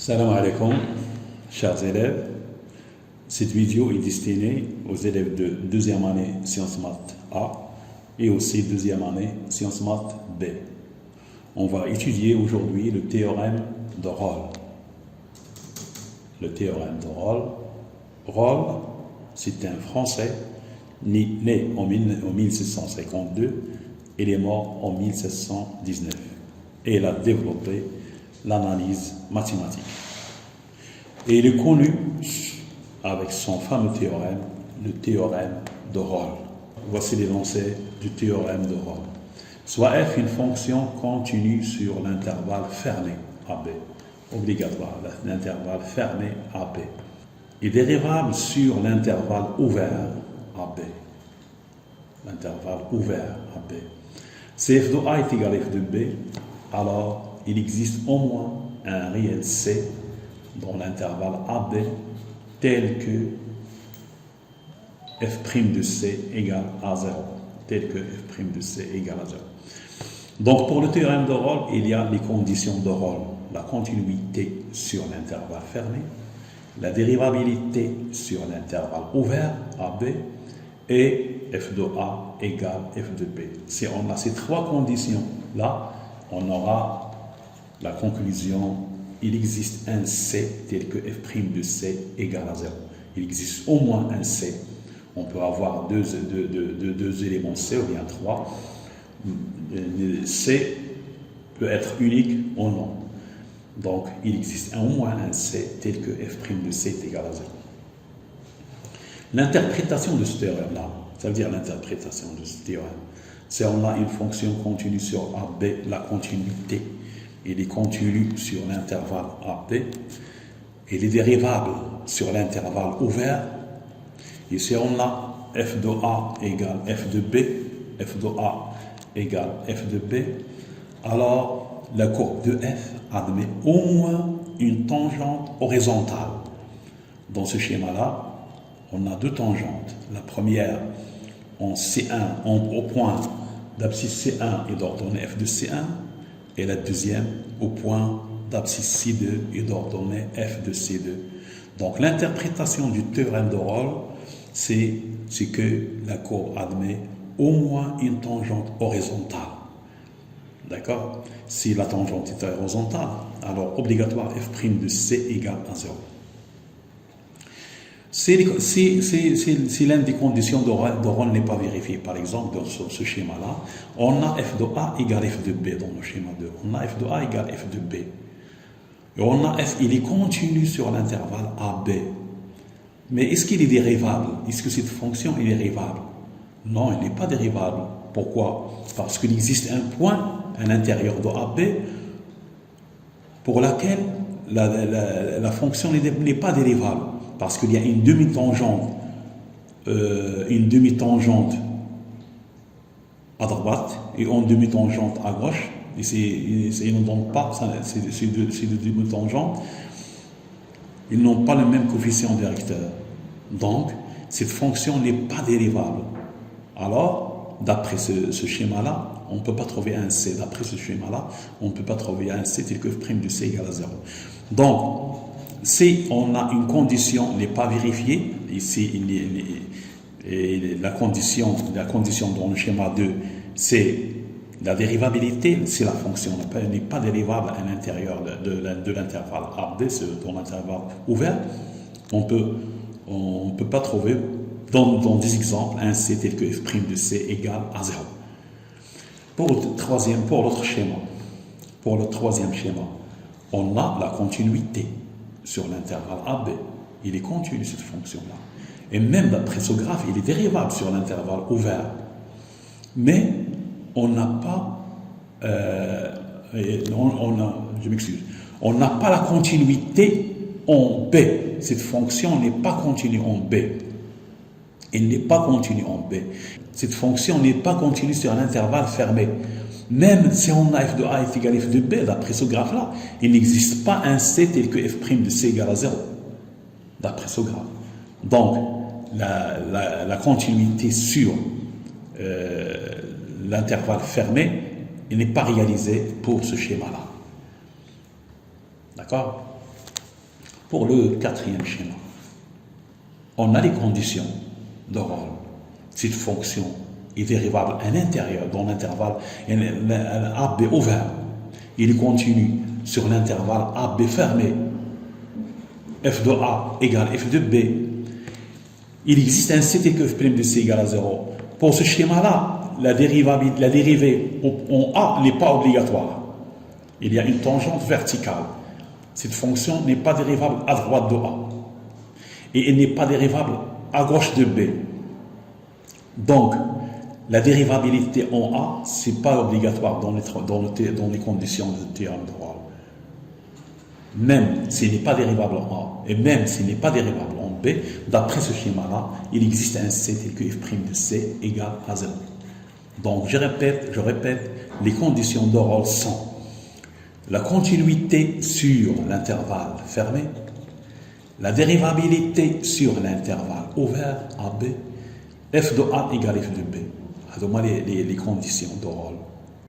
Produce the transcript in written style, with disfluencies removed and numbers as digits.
Salam alaikum, chers élèves. Cette vidéo est destinée aux élèves de deuxième année Sciences Maths A et aussi deuxième année Sciences Maths B. On va étudier aujourd'hui le théorème de Rolle. Le théorème de Rolle. Rolle, c'est un Français né en 1752 et il est mort en 1719. Et il a développé l'analyse mathématique. Et il est connu avec son fameux théorème, le théorème de Rolle. Voici l'énoncé du théorème de Rolle. Soit f une fonction continue sur l'intervalle fermé AB, obligatoire, l'intervalle fermé AB, et dérivable sur l'intervalle ouvert AB. L'intervalle ouvert AB. Si f de A est égal à f de B, alors il existe au moins un réel C dans l'intervalle AB tel que f' de C égale à 0. Tel que f' de C égale à 0. Donc pour le théorème de Rolle, il y a les conditions de Rolle. La continuité sur l'intervalle fermé, la dérivabilité sur l'intervalle ouvert AB et f de A égale f de B. Si on a ces trois conditions-là, on aura la conclusion, il existe un C tel que f' de C égale à 0. Il existe au moins un C. On peut avoir deux éléments C ou bien trois. C peut être unique ou non. Donc, il existe au moins un C tel que f' de C est égal à 0. L'interprétation de ce théorème-là, ça veut dire l'interprétation de ce théorème, c'est on a une fonction continue sur AB, la continuité. Il est continu sur l'intervalle AB. Il est dérivable sur l'intervalle ouvert. Et si on a f de A égale f de B, f de A égale f de B, alors la courbe de f admet au moins une tangente horizontale. Dans ce schéma-là, on a deux tangentes. La première en C1, au point d'abscisse C1 et d'ordonnée f de C1, et la deuxième au point d'abscisse C2 et d'ordonnée f de C2. Donc l'interprétation du théorème de Rolle, c'est que la courbe admet au moins une tangente horizontale. D'accord? Si la tangente est horizontale, alors obligatoire f' de C égale à 0. Si l'une des conditions de Rolle n'est pas vérifiée, par exemple, dans ce schéma-là, on a f de A égale f de B dans le schéma 2. On a f de A égale f de B. Et on a f, il est continu sur l'intervalle AB. Mais est-ce qu'il est dérivable? Est-ce que cette fonction est dérivable? Non, elle n'est pas dérivable. Pourquoi? Parce qu'il existe un point à l'intérieur de AB pour laquelle la fonction n'est pas dérivable. Parce qu'il y a une demi-tangente à droite et une demi-tangente à gauche. Et ils ne donnent pas, ces deux demi-tangentes, ils n'ont pas le même coefficient directeur. Donc, cette fonction n'est pas dérivable. Alors, d'après ce schéma-là, on ne peut pas trouver un C. D'après ce schéma-là, on ne peut pas trouver un C tel que f' de C égale à 0. Donc, si on a une condition n'est pas vérifiée, ici la condition dans le schéma 2, c'est la dérivabilité, si la fonction n'est pas dérivable à l'intérieur de l'intervalle AB, c'est dans l'intervalle ouvert, on peut pas trouver dans des exemples un C tel que f' de C égale à 0. Pour le troisième schéma, on a la continuité sur l'intervalle AB. Il est continu cette fonction-là. Et même d'après ce graphe, il est dérivable sur l'intervalle ouvert. Mais on n'a pas, on n'a pas la continuité en B. Cette fonction n'est pas continue en B. Elle n'est pas continue en B. Cette fonction n'est pas continue sur un intervalle fermé. Même si on a f de A est égal à f de B, d'après ce graphe-là, il n'existe pas un C tel que f' de C égale à 0. D'après ce graphe. Donc, la continuité sur l'intervalle fermé, il n'est pas réalisée pour ce schéma-là. D'accord? Pour le quatrième schéma, on a les conditions de rôle. Cette fonction est dérivable à l'intérieur, dans l'intervalle AB ouvert. Il continue sur l'intervalle AB fermé. F de A égale F de B. Il existe un CT que F' de C égale à 0. Pour ce schéma-là, la dérivée en A n'est pas obligatoire. Il y a une tangente verticale. Cette fonction n'est pas dérivable à droite de A. Et elle n'est pas dérivable à gauche de B. Donc, la dérivabilité en A, ce n'est pas obligatoire dans les conditions du théorème de Rolle. Même s'il n'est pas dérivable en A, et même s'il n'est pas dérivable en B, d'après ce schéma-là, il existe un C tel que F' de C égale à 0. Donc, je répète, les conditions de Rolle sont la continuité sur l'intervalle fermé, la dérivabilité sur l'intervalle ouvert AB, F de A égale F de B. Alors, les conditions de Rolle.